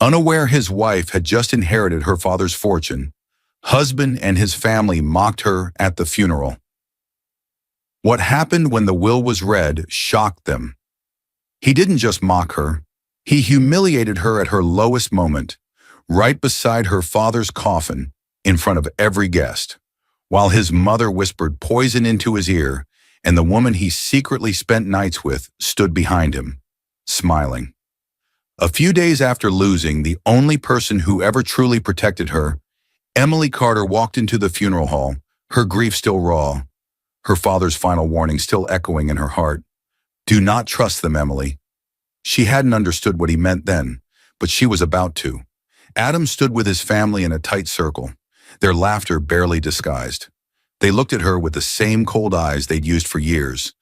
Unaware his wife had just inherited her father's fortune, husband and his family mocked her at the funeral. What happened when the will was read shocked them. He didn't just mock her, he humiliated her at her lowest moment, right beside her father's coffin, in front of every guest, while his mother whispered poison into his ear, and the woman he secretly spent nights with stood behind him, smiling. A few days after losing the only person who ever truly protected her, Emily Carter walked into the funeral hall, her grief still raw, her father's final warning still echoing in her heart. Do not trust them, Emily. She hadn't understood what he meant then, but she was about to. Adam stood with his family in a tight circle, their laughter barely disguised. They looked at her with the same cold eyes they'd used for years,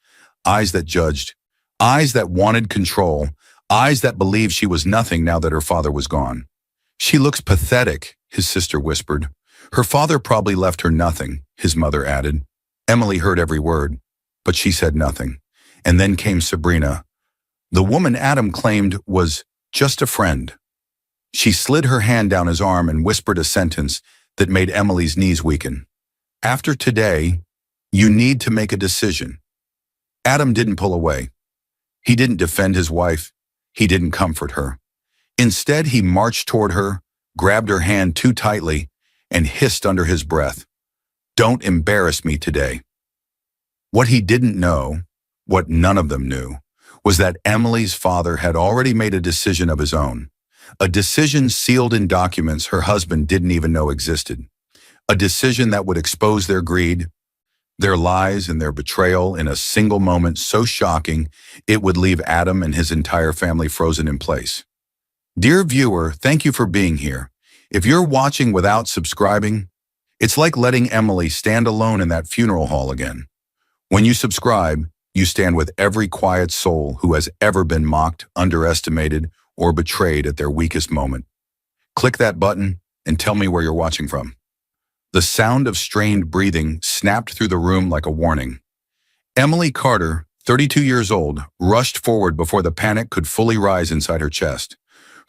eyes that judged, eyes that wanted control, eyes that believed she was nothing now that her father was gone. She looks pathetic, his sister whispered. Her father probably left her nothing, his mother added. Emily heard every word, but she said nothing. And then came Sabrina, the woman Adam claimed was just a friend. She slid her hand down his arm and whispered a sentence that made Emily's knees weaken. After today, you need to make a decision. Adam didn't pull away. He didn't defend his wife. He didn't comfort her. Instead, he marched toward her, grabbed her hand too tightly, and hissed under his breath, "Don't embarrass me today." What he didn't know, what none of them knew, was that Emily's father had already made a decision of his own. A decision sealed in documents her husband didn't even know existed. A decision that would expose their greed, their lies, and their betrayal in a single moment so shocking it would leave Adam and his entire family frozen in place. Dear viewer, thank you for being here. If you're watching without subscribing, it's like letting Emily stand alone in that funeral hall again. When you subscribe, you stand with every quiet soul who has ever been mocked, underestimated, or betrayed at their weakest moment. Click that button and tell me where you're watching from. The sound of strained breathing snapped through the room like a warning. Emily Carter, 32 years old, rushed forward before the panic could fully rise inside her chest.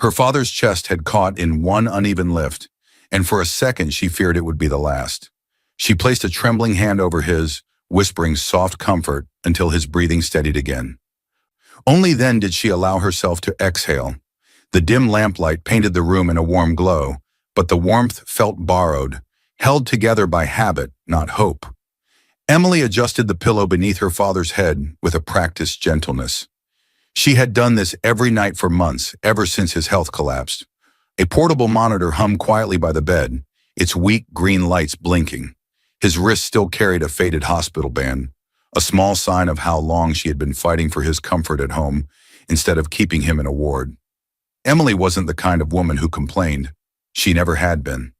Her father's chest had caught in one uneven lift, and for a second she feared it would be the last. She placed a trembling hand over his, whispering soft comfort until his breathing steadied again. Only then did she allow herself to exhale. The dim lamplight painted the room in a warm glow, but the warmth felt borrowed, held together by habit, not hope. Emily adjusted the pillow beneath her father's head with a practiced gentleness. She had done this every night for months, ever since his health collapsed. A portable monitor hummed quietly by the bed, its weak green lights blinking. His wrist still carried a faded hospital band, a small sign of how long she had been fighting for his comfort at home instead of keeping him in a ward. Emily wasn't the kind of woman who complained. She never had been.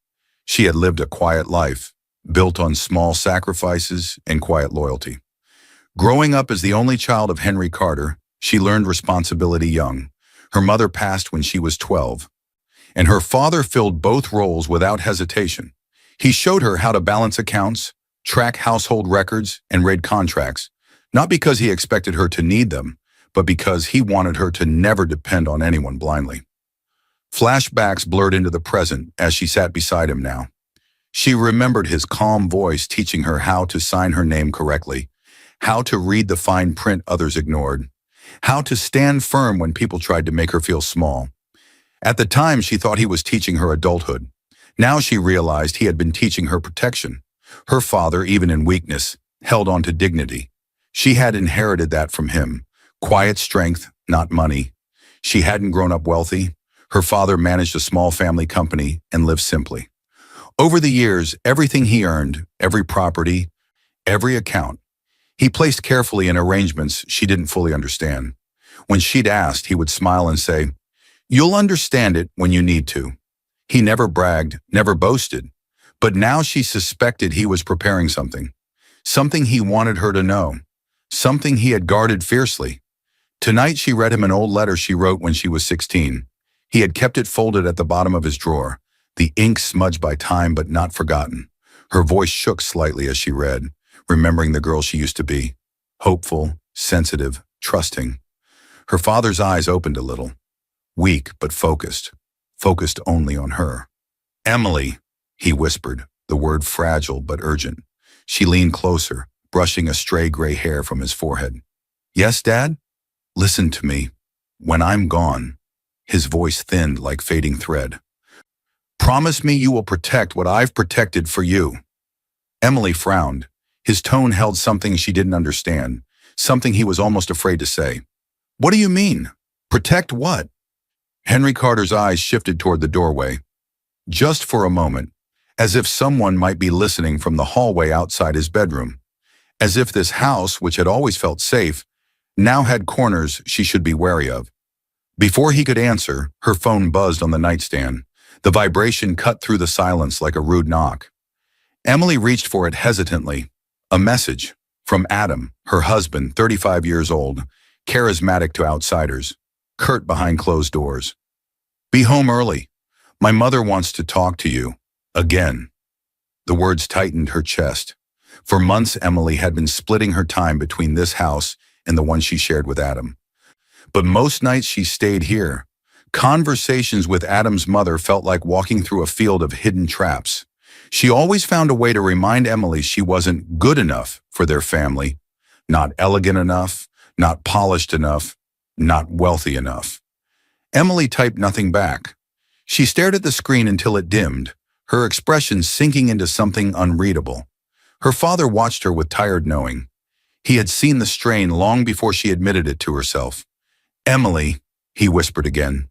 She had lived a quiet life, built on small sacrifices and quiet loyalty. Growing up as the only child of Henry Carter, she learned responsibility young. Her mother passed when she was 12, and her father filled both roles without hesitation. He showed her how to balance accounts, track household records, and read contracts, not because he expected her to need them, but because he wanted her to never depend on anyone blindly. Flashbacks blurred into the present as she sat beside him now. She remembered his calm voice teaching her how to sign her name correctly, how to read the fine print others ignored, how to stand firm when people tried to make her feel small. At the time, she thought he was teaching her adulthood. Now she realized he had been teaching her protection. Her father, even in weakness, held on to dignity. She had inherited that from him. Quiet strength, not money. She hadn't grown up wealthy. Her father managed a small family company and lived simply. Over the years, everything he earned, every property, every account, he placed carefully in arrangements she didn't fully understand. When she'd asked, he would smile and say, "You'll understand it when you need to." He never bragged, never boasted, but now she suspected he was preparing something he wanted her to know, something he had guarded fiercely. Tonight she read him an old letter she wrote when she was 16. He had kept it folded at the bottom of his drawer, the ink smudged by time but not forgotten. Her voice shook slightly as she read, remembering the girl she used to be, hopeful, sensitive, trusting. Her father's eyes opened a little, weak but focused. focused only on her. "Emily," he whispered, the word fragile but urgent. She leaned closer, brushing a stray gray hair from his forehead. "Yes, Dad? Listen to me. When I'm gone," his voice thinned like fading thread. "Promise me you will protect what I've protected for you." Emily frowned. His tone held something she didn't understand, something he was almost afraid to say. "What do you mean? Protect what?" Henry Carter's eyes shifted toward the doorway. Just for a moment, as if someone might be listening from the hallway outside his bedroom. As if this house, which had always felt safe, now had corners she should be wary of. Before he could answer, her phone buzzed on the nightstand. The vibration cut through the silence like a rude knock. Emily reached for it hesitantly. A message from Adam, her husband, 35 years old, charismatic to outsiders, curt behind closed doors. "Be home early. My mother wants to talk to you. Again." The words tightened her chest. For months, Emily had been splitting her time between this house and the one she shared with Adam. But most nights she stayed here. Conversations with Adam's mother felt like walking through a field of hidden traps. She always found a way to remind Emily she wasn't good enough for their family, not elegant enough, not polished enough, not wealthy enough. Emily typed nothing back. She stared at the screen until it dimmed, her expression sinking into something unreadable. Her father watched her with tired knowing. He had seen the strain long before she admitted it to herself. "Emily," he whispered again,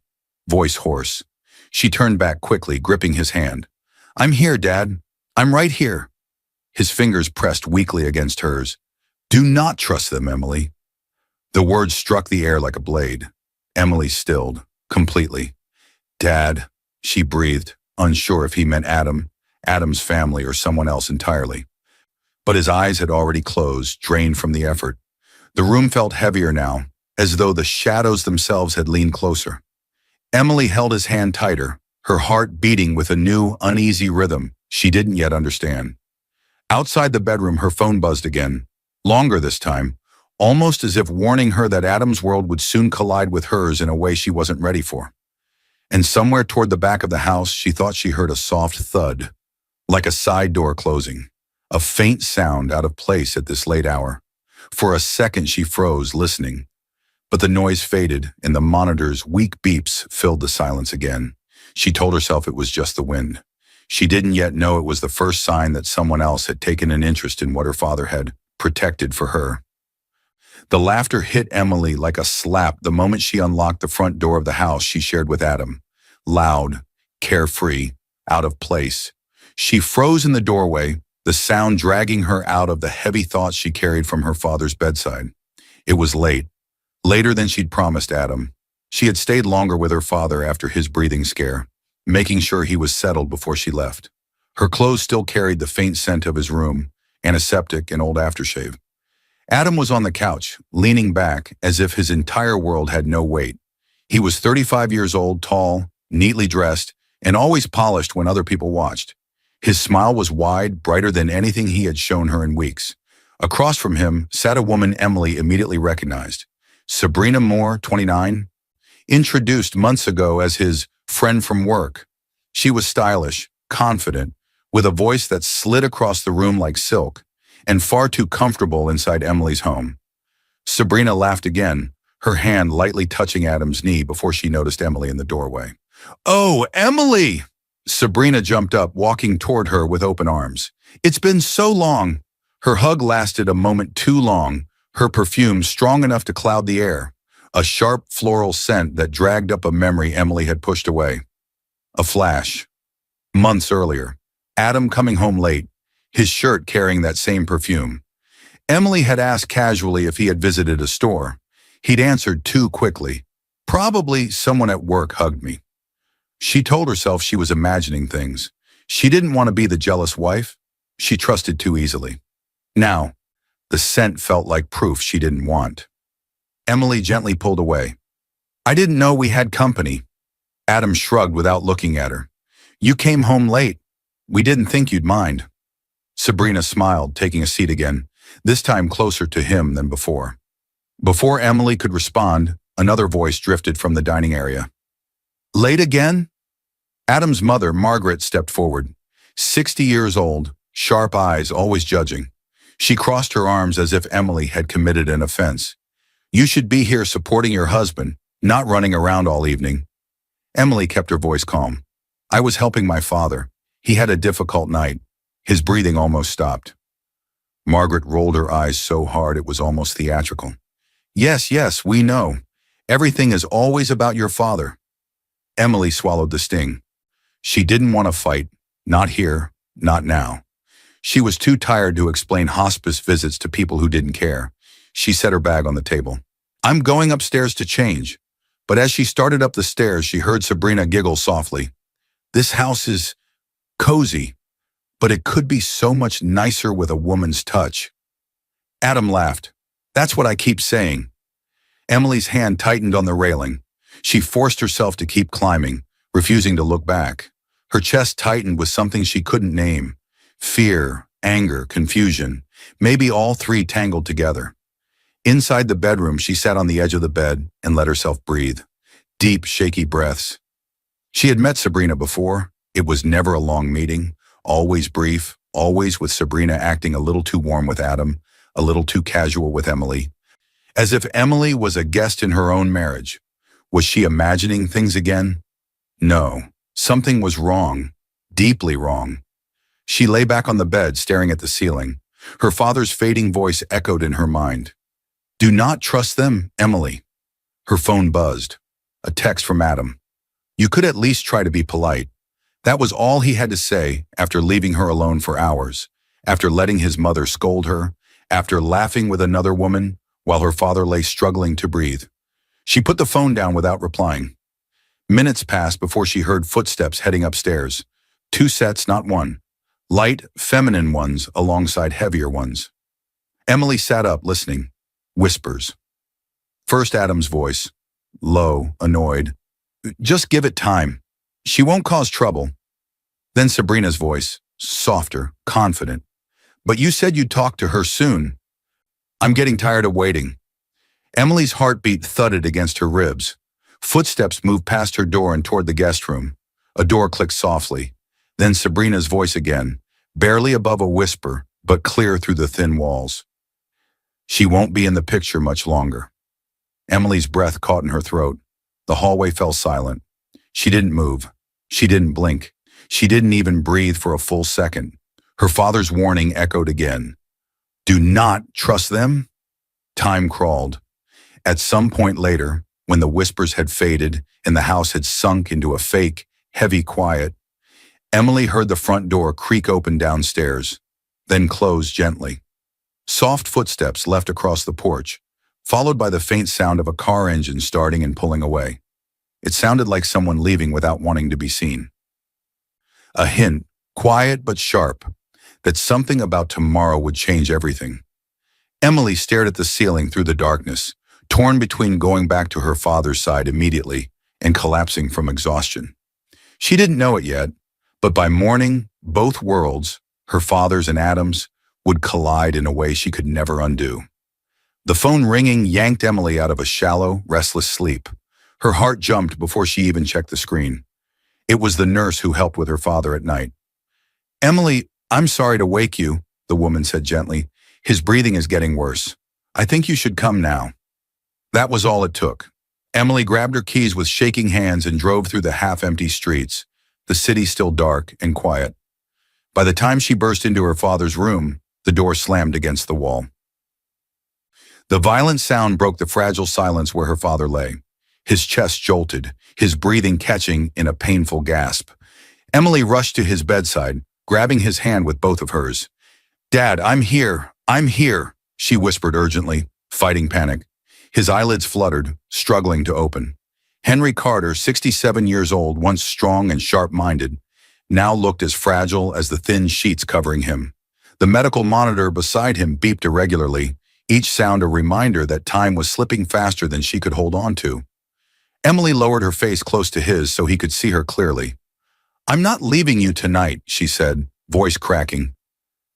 voice hoarse. She turned back quickly, gripping his hand. "I'm here, Dad. I'm right here." His fingers pressed weakly against hers. "Do not trust them, Emily." The words struck the air like a blade. Emily stilled, completely. "Dad," she breathed, unsure if he meant Adam, Adam's family, or someone else entirely. But his eyes had already closed, drained from the effort. The room felt heavier now, as though the shadows themselves had leaned closer. Emily held his hand tighter, her heart beating with a new, uneasy rhythm she didn't yet understand. Outside the bedroom, her phone buzzed again, longer this time, almost as if warning her that Adam's world would soon collide with hers in a way she wasn't ready for. And somewhere toward the back of the house, she thought she heard a soft thud, like a side door closing, a faint sound out of place at this late hour. For a second she froze, listening. But the noise faded, and the monitor's weak beeps filled the silence again. She told herself it was just the wind. She didn't yet know it was the first sign that someone else had taken an interest in what her father had protected for her. The laughter hit Emily like a slap the moment she unlocked the front door of the house she shared with Adam. Loud, carefree, out of place. She froze in the doorway, the sound dragging her out of the heavy thoughts she carried from her father's bedside. It was late, later than she'd promised Adam. She had stayed longer with her father after his breathing scare, making sure he was settled before she left. Her clothes still carried the faint scent of his room, antiseptic and old aftershave. Adam was on the couch, leaning back as if his entire world had no weight. He was 35 years old, tall, neatly dressed, and always polished when other people watched. His smile was wide, brighter than anything he had shown her in weeks. Across from him sat a woman Emily immediately recognized. Sabrina Moore, 29, introduced months ago as his friend from work. She was stylish, confident, with a voice that slid across the room like silk, and far too comfortable inside Emily's home. Sabrina laughed again, her hand lightly touching Adam's knee before she noticed Emily in the doorway. "Oh, Emily!" Sabrina jumped up, walking toward her with open arms. "It's been so long." Her hug lasted a moment too long, her perfume strong enough to cloud the air, a sharp floral scent that dragged up a memory Emily had pushed away. A flash. Months earlier, Adam coming home late, his shirt carrying that same perfume. Emily had asked casually if he had visited a store. He'd answered too quickly. "Probably someone at work hugged me." She told herself she was imagining things. She didn't want to be the jealous wife. She trusted too easily. Now, the scent felt like proof she didn't want. Emily gently pulled away. "I didn't know we had company." Adam shrugged without looking at her. "You came home late. We didn't think you'd mind." Sabrina smiled, taking a seat again, this time closer to him than before. Before Emily could respond, another voice drifted from the dining area. "Late again?" Adam's mother, Margaret, stepped forward. 60 years old, sharp eyes, always judging. She crossed her arms as if Emily had committed an offense. "You should be here supporting your husband, not running around all evening." Emily kept her voice calm. "I was helping my father. He had a difficult night." His breathing almost stopped. Margaret rolled her eyes so hard it was almost theatrical. "Yes, yes, we know. Everything is always about your father." Emily swallowed the sting. She didn't want to fight. Not here, not now. She was too tired to explain hospice visits to people who didn't care. She set her bag on the table. "I'm going upstairs to change." But as she started up the stairs, she heard Sabrina giggle softly. "This house is cozy, but it could be so much nicer with a woman's touch." Adam laughed. "That's what I keep saying." Emily's hand tightened on the railing. She forced herself to keep climbing, refusing to look back. Her chest tightened with something she couldn't name. Fear, anger, confusion, maybe all three tangled together. Inside the bedroom, she sat on the edge of the bed and let herself breathe. Deep, shaky breaths. She had met Sabrina before. It was never a long meeting, always brief, always with Sabrina acting a little too warm with Adam, a little too casual with Emily. As if Emily was a guest in her own marriage. Was she imagining things again? No. Something was wrong. Deeply wrong. She lay back on the bed, staring at the ceiling. Her father's fading voice echoed in her mind. "Do not trust them, Emily." Her phone buzzed. A text from Adam. "You could at least try to be polite." That was all he had to say after leaving her alone for hours, after letting his mother scold her, after laughing with another woman while her father lay struggling to breathe. She put the phone down without replying. Minutes passed before she heard footsteps heading upstairs. 2 sets, not one. Light, feminine ones alongside heavier ones. Emily sat up, listening. Whispers. First Adam's voice. Low, annoyed. "Just give it time. She won't cause trouble." Then Sabrina's voice. Softer, confident. "But you said you'd talk to her soon." "I'm getting tired of waiting." Emily's heartbeat thudded against her ribs. Footsteps moved past her door and toward the guest room. A door clicked softly. Then Sabrina's voice again, barely above a whisper, but clear through the thin walls. "She won't be in the picture much longer." Emily's breath caught in her throat. The hallway fell silent. She didn't move. She didn't blink. She didn't even breathe for a full second. Her father's warning echoed again. "Do not trust them?" Time crawled. At some point later, when the whispers had faded and the house had sunk into a fake, heavy quiet, Emily heard the front door creak open downstairs, then close gently. Soft footsteps left across the porch, followed by the faint sound of a car engine starting and pulling away. It sounded like someone leaving without wanting to be seen. A hint, quiet but sharp, that something about tomorrow would change everything. Emily stared at the ceiling through the darkness, torn between going back to her father's side immediately and collapsing from exhaustion. She didn't know it yet, but by morning, both worlds, her father's and Adam's, would collide in a way she could never undo. The phone ringing yanked Emily out of a shallow, restless sleep. Her heart jumped before she even checked the screen. It was the nurse who helped with her father at night. "Emily, I'm sorry to wake you," the woman said gently. "His breathing is getting worse. I think you should come now." That was all it took. Emily grabbed her keys with shaking hands and drove through the half-empty streets, the city still dark and quiet. By the time she burst into her father's room, the door slammed against the wall. The violent sound broke the fragile silence where her father lay. His chest jolted, his breathing catching in a painful gasp. Emily rushed to his bedside, grabbing his hand with both of hers. "Dad, I'm here, she whispered urgently, fighting panic. His eyelids fluttered, struggling to open. Henry Carter, 67 years old, once strong and sharp-minded, now looked as fragile as the thin sheets covering him. The medical monitor beside him beeped irregularly, each sound a reminder that time was slipping faster than she could hold on to. Emily lowered her face close to his so he could see her clearly. "I'm not leaving you tonight," she said, voice cracking.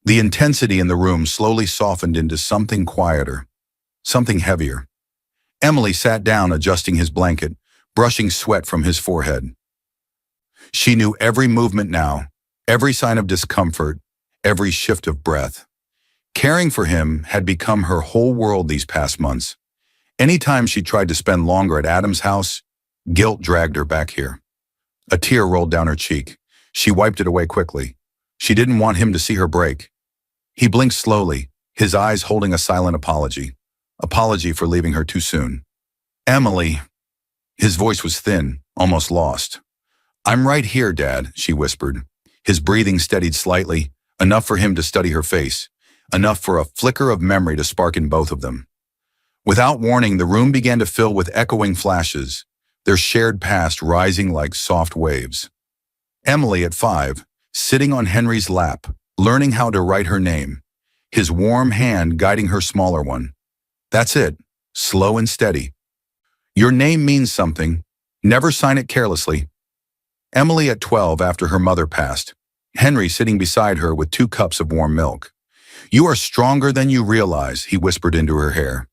The intensity in the room slowly softened into something quieter, something heavier. Emily sat down, adjusting his blanket, brushing sweat from his forehead. She knew every movement now, every sign of discomfort, every shift of breath. Caring for him had become her whole world these past months. Anytime she tried to spend longer at Adam's house, guilt dragged her back here. A tear rolled down her cheek. She wiped it away quickly. She didn't want him to see her break. He blinked slowly, his eyes holding a silent apology. Apology for leaving her too soon. Emily. His voice was thin, almost lost. I'm right here, Dad, she whispered. His breathing steadied slightly, enough for him to study her face, enough for a flicker of memory to spark in both of them. Without warning, the room began to fill with echoing flashes, their shared past rising like soft waves. Emily, at 5, sitting on Henry's lap, learning how to write her name, his warm hand guiding her smaller one. That's it, slow and steady. Your name means something. Never sign it carelessly. Emily at 12 after her mother passed, Henry sitting beside her with 2 cups of warm milk. You are stronger than you realize, he whispered into her hair.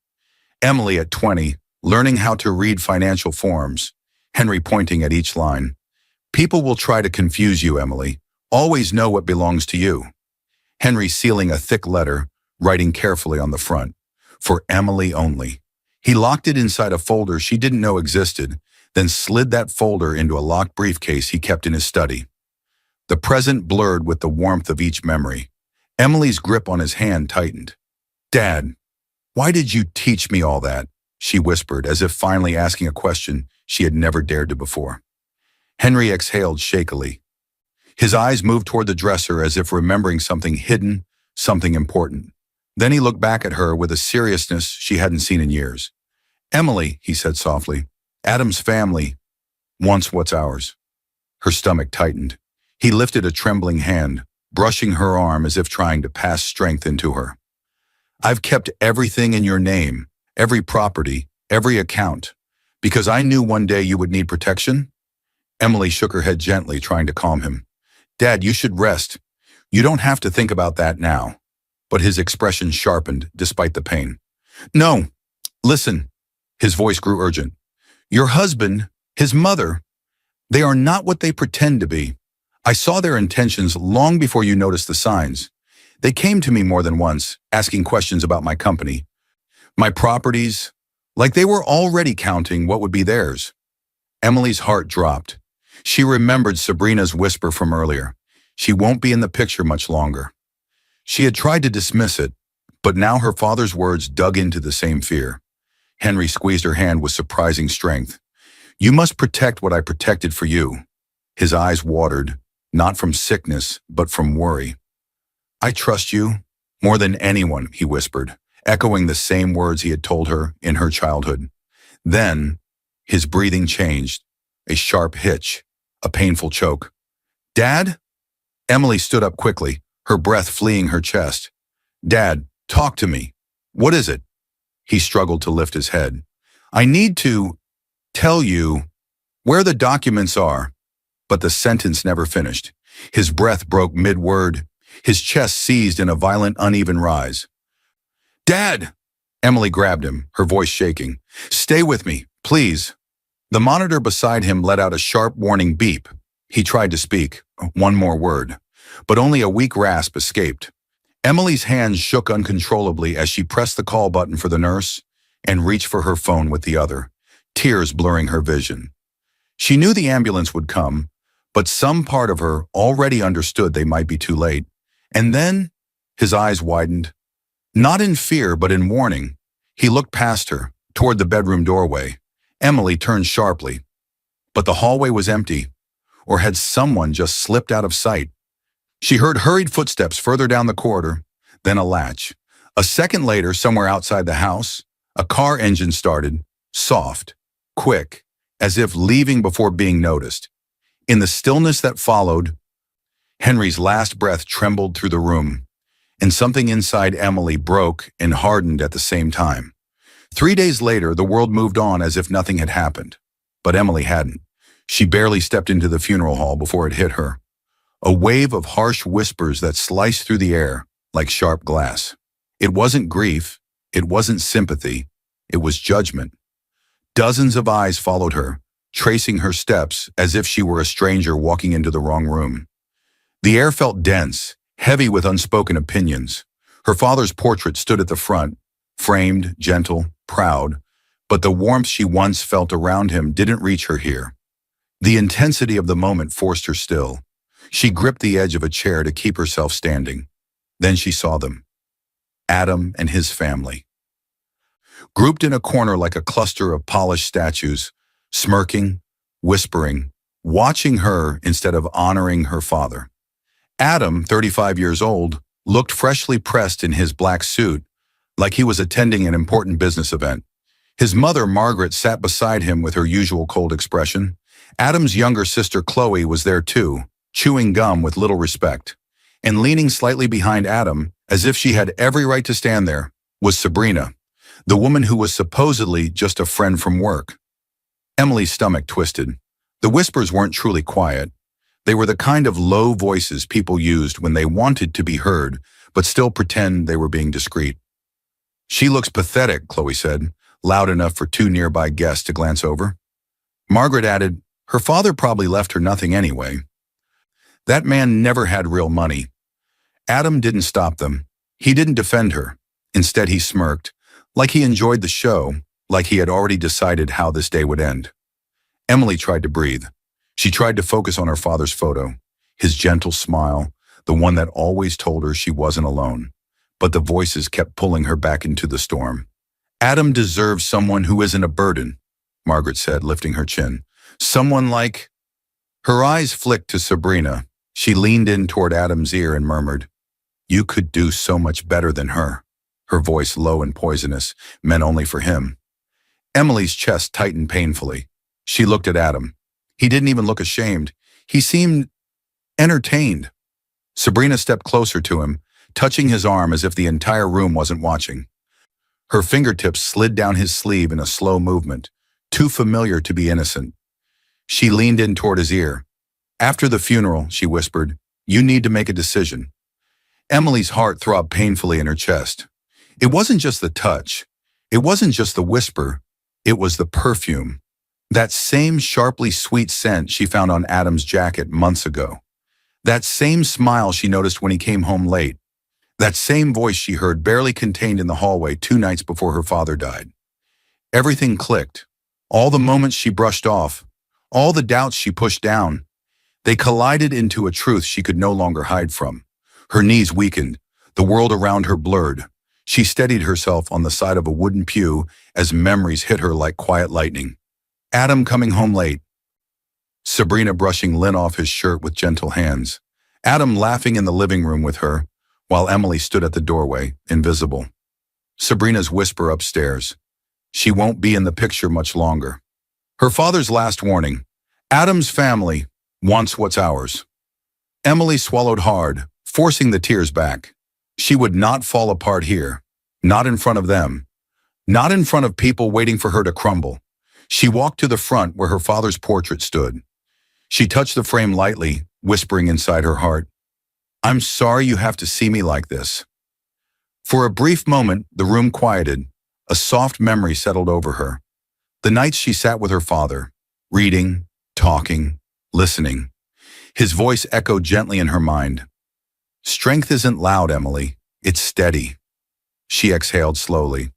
Emily at 20, learning how to read financial forms, Henry pointing at each line. People will try to confuse you, Emily. Always know what belongs to you. Henry sealing a thick letter, writing carefully on the front. For Emily only. He locked it inside a folder she didn't know existed, then slid that folder into a locked briefcase he kept in his study. The present blurred with the warmth of each memory. Emily's grip on his hand tightened. Dad, why did you teach me all that? She whispered, as if finally asking a question she had never dared to before. Henry exhaled shakily. His eyes moved toward the dresser as if remembering something hidden, something important. Then he looked back at her with a seriousness she hadn't seen in years. Emily, he said softly, Adam's family wants what's ours. Her stomach tightened. He lifted a trembling hand, brushing her arm as if trying to pass strength into her. I've kept everything in your name, every property, every account, because I knew one day you would need protection. Emily shook her head gently, trying to calm him. Dad, you should rest. You don't have to think about that now. But his expression sharpened despite the pain. No, listen. His voice grew urgent. Your husband, his mother, they are not what they pretend to be. I saw their intentions long before you noticed the signs. They came to me more than once, asking questions about my company, my properties, like they were already counting what would be theirs. Emily's heart dropped. She remembered Sabrina's whisper from earlier. She won't be in the picture much longer. She had tried to dismiss it, but now her father's words dug into the same fear. Henry squeezed her hand with surprising strength. You must protect what I protected for you. His eyes watered, not from sickness, but from worry. I trust you more than anyone, he whispered, echoing the same words he had told her in her childhood. Then, his breathing changed, a sharp hitch, a painful choke. Dad? Emily stood up quickly, her breath fleeing her chest. Dad, talk to me. What is it? He struggled to lift his head. I need to tell you where the documents are. But the sentence never finished. His breath broke mid-word, his chest seized in a violent, uneven rise. Dad! Emily grabbed him, her voice shaking. Stay with me, please. The monitor beside him let out a sharp warning beep. He tried to speak, one more word, but only a weak rasp escaped. Emily's hands shook uncontrollably as she pressed the call button for the nurse and reached for her phone with the other, tears blurring her vision. She knew the ambulance would come, but some part of her already understood they might be too late. And then, his eyes widened. Not in fear, but in warning. He looked past her, toward the bedroom doorway. Emily turned sharply. But the hallway was empty, or had someone just slipped out of sight? She heard hurried footsteps further down the corridor, then a latch. A second later, somewhere outside the house, a car engine started, soft, quick, as if leaving before being noticed. In the stillness that followed, Henry's last breath trembled through the room, and something inside Emily broke and hardened at the same time. 3 days later, the world moved on as if nothing had happened. But Emily hadn't. She barely stepped into the funeral hall before it hit her. A wave of harsh whispers that sliced through the air like sharp glass. It wasn't grief. It wasn't sympathy. It was judgment. Dozens of eyes followed her, tracing her steps as if she were a stranger walking into the wrong room. The air felt dense, heavy with unspoken opinions. Her father's portrait stood at the front, framed, gentle, proud, but the warmth she once felt around him didn't reach her here. The intensity of the moment forced her still. She gripped the edge of a chair to keep herself standing. Then she saw them. Adam and his family. Grouped in a corner like a cluster of polished statues, smirking, whispering, watching her instead of honoring her father. Adam, 35 years old, looked freshly pressed in his black suit, like he was attending an important business event. His mother, Margaret, sat beside him with her usual cold expression. Adam's younger sister, Chloe, was there too, chewing gum with little respect. And leaning slightly behind Adam, as if she had every right to stand there, was Sabrina, the woman who was supposedly just a friend from work. Emily's stomach twisted. The whispers weren't truly quiet. They were the kind of low voices people used when they wanted to be heard, but still pretend they were being discreet. "She looks pathetic," Chloe said, loud enough for two nearby guests to glance over. Margaret added, "Her father probably left her nothing anyway." That man never had real money. Adam didn't stop them. He didn't defend her. Instead, he smirked, like he enjoyed the show, like he had already decided how this day would end. Emily tried to breathe. She tried to focus on her father's photo, his gentle smile, the one that always told her she wasn't alone. But the voices kept pulling her back into the storm. "Adam deserves someone who isn't a burden," Margaret said, lifting her chin. "Someone like—" Her eyes flicked to Sabrina. She leaned in toward Adam's ear and murmured, "You could do so much better than her." Her voice, low and poisonous, meant only for him. Emily's chest tightened painfully. She looked at Adam. He didn't even look ashamed. He seemed entertained. Sabrina stepped closer to him, touching his arm as if the entire room wasn't watching. Her fingertips slid down his sleeve in a slow movement, too familiar to be innocent. She leaned in toward his ear. "After the funeral," she whispered, "you need to make a decision." Emily's heart throbbed painfully in her chest. It wasn't just the touch. It wasn't just the whisper. It was the perfume. That same sharply sweet scent she found on Adam's jacket months ago. That same smile she noticed when he came home late. That same voice she heard barely contained in the hallway 2 nights before her father died. Everything clicked. All the moments she brushed off, all the doubts she pushed down, they collided into a truth she could no longer hide from. Her knees weakened, the world around her blurred. She steadied herself on the side of a wooden pew as memories hit her like quiet lightning. Adam coming home late. Sabrina brushing lint off his shirt with gentle hands. Adam laughing in the living room with her, while Emily stood at the doorway, invisible. Sabrina's whisper upstairs. She won't be in the picture much longer. Her father's last warning. Adam's family wants what's ours. Emily swallowed hard, forcing the tears back. She would not fall apart here. Not in front of them. Not in front of people waiting for her to crumble. She walked to the front where her father's portrait stood. She touched the frame lightly, whispering inside her heart, "I'm sorry you have to see me like this." For a brief moment, the room quieted. A soft memory settled over her. The nights she sat with her father, reading, talking, listening. His voice echoed gently in her mind. "Strength isn't loud, Emily. It's steady." She exhaled slowly.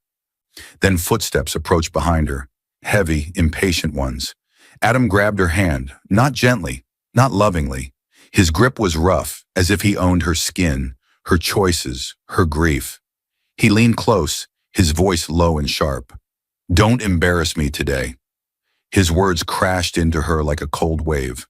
Then footsteps approached behind her, heavy, impatient ones. Adam grabbed her hand, not gently, not lovingly. His grip was rough, as if he owned her skin, her choices, her grief. He leaned close, his voice low and sharp. "Don't embarrass me today." His words crashed into her like a cold wave.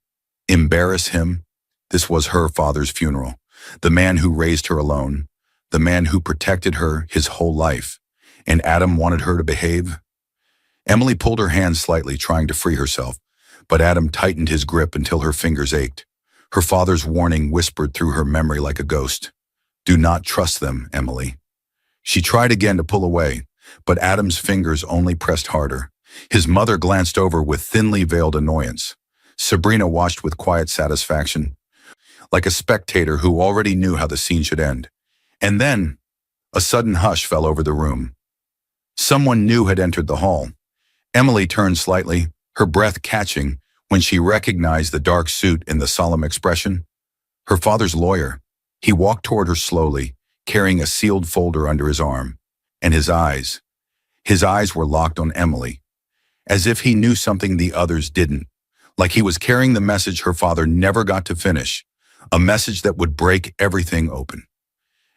Embarrass him? This was her father's funeral. The man who raised her alone. The man who protected her his whole life. And Adam wanted her to behave? Emily pulled her hand slightly, trying to free herself, but Adam tightened his grip until her fingers ached. Her father's warning whispered through her memory like a ghost. "Do not trust them, Emily." She tried again to pull away, but Adam's fingers only pressed harder. His mother glanced over with thinly veiled annoyance. Sabrina watched with quiet satisfaction, like a spectator who already knew how the scene should end. And then, a sudden hush fell over the room. Someone new had entered the hall. Emily turned slightly, her breath catching when she recognized the dark suit and the solemn expression. Her father's lawyer. He walked toward her slowly, carrying a sealed folder under his arm. And his eyes were locked on Emily, as if he knew something the others didn't, like he was carrying the message her father never got to finish, a message that would break everything open.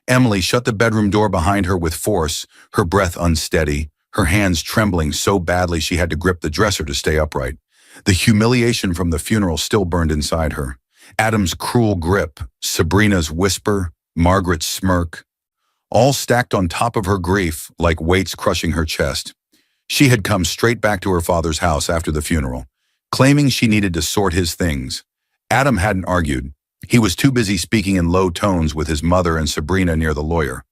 Emily shut the bedroom door behind her with force, her breath unsteady, her hands trembling so badly she had to grip the dresser to stay upright. The humiliation from the funeral still burned inside her. Adam's cruel grip, Sabrina's whisper, Margaret's smirk, all stacked on top of her grief like weights crushing her chest. She had come straight back to her father's house after the funeral, claiming she needed to sort his things. Adam hadn't argued. He was too busy speaking in low tones with his mother and Sabrina near the lawyer.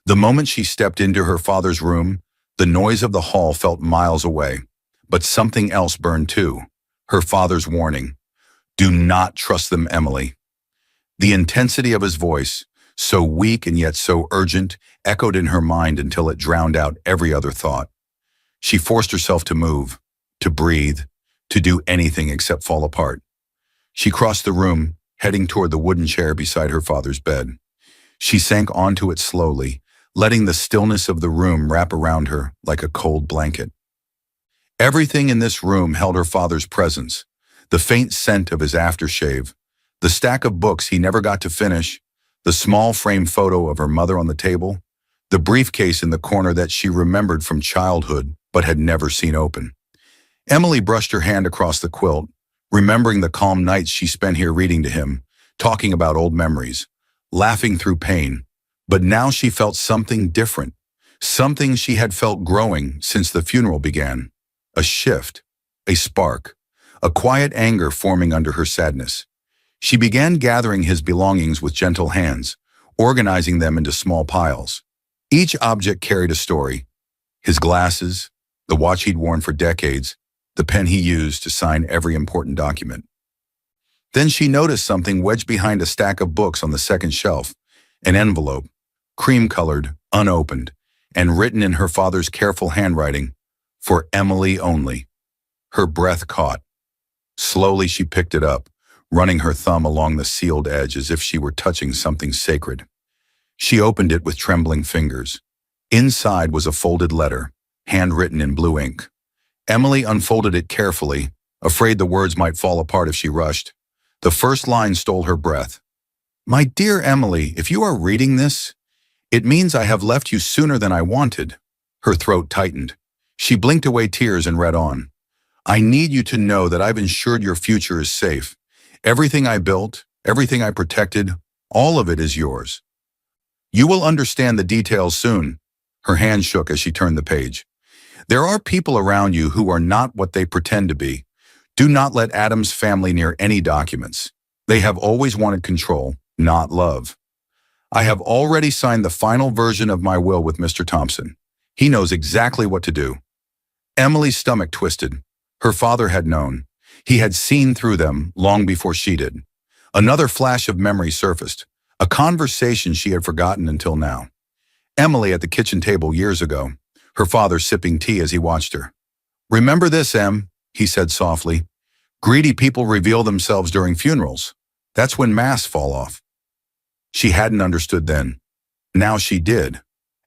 The moment she stepped into her father's room, the noise of the hall felt miles away. But something else burned too. Her father's warning. Do not trust them, Emily. The intensity of his voice, so weak and yet so urgent, echoed in her mind until it drowned out every other thought. She forced herself to move, to breathe, to do anything except fall apart. She crossed the room, heading toward the wooden chair beside her father's bed. She sank onto it slowly, letting the stillness of the room wrap around her like a cold blanket. Everything in this room held her father's presence, the faint scent of his aftershave, the stack of books he never got to finish, the small frame photo of her mother on the table, the briefcase in the corner that she remembered from childhood but had never seen open. Emily brushed her hand across the quilt, remembering the calm nights she spent here reading to him, talking about old memories, laughing through pain. But now she felt something different, something she had felt growing since the funeral began. A shift, a spark, a quiet anger forming under her sadness. She began gathering his belongings with gentle hands, organizing them into small piles. Each object carried a story. His glasses, the watch he'd worn for decades, the pen he used to sign every important document. Then she noticed something wedged behind a stack of books on the second shelf, an envelope, cream-colored, unopened, and written in her father's careful handwriting, for Emily only. Her breath caught. Slowly she picked it up, running her thumb along the sealed edge as if she were touching something sacred. She opened it with trembling fingers. Inside was a folded letter, handwritten in blue ink. Emily unfolded it carefully, afraid the words might fall apart if she rushed. The first line stole her breath. My dear Emily, if you are reading this, it means I have left you sooner than I wanted. Her throat tightened. She blinked away tears and read on. I need you to know that I've ensured your future is safe. Everything I built, everything I protected, all of it is yours. You will understand the details soon. Her hand shook as she turned the page. There are people around you who are not what they pretend to be. Do not let Adam's family near any documents. They have always wanted control, not love. I have already signed the final version of my will with Mr. Thompson. He knows exactly what to do. Emily's stomach twisted. Her father had known. He had seen through them long before she did. Another flash of memory surfaced, a conversation she had forgotten until now. Emily at the kitchen table years ago, her father sipping tea as he watched her. Remember this, Em, he said softly. Greedy people reveal themselves during funerals. That's when masks fall off. She hadn't understood then. Now she did.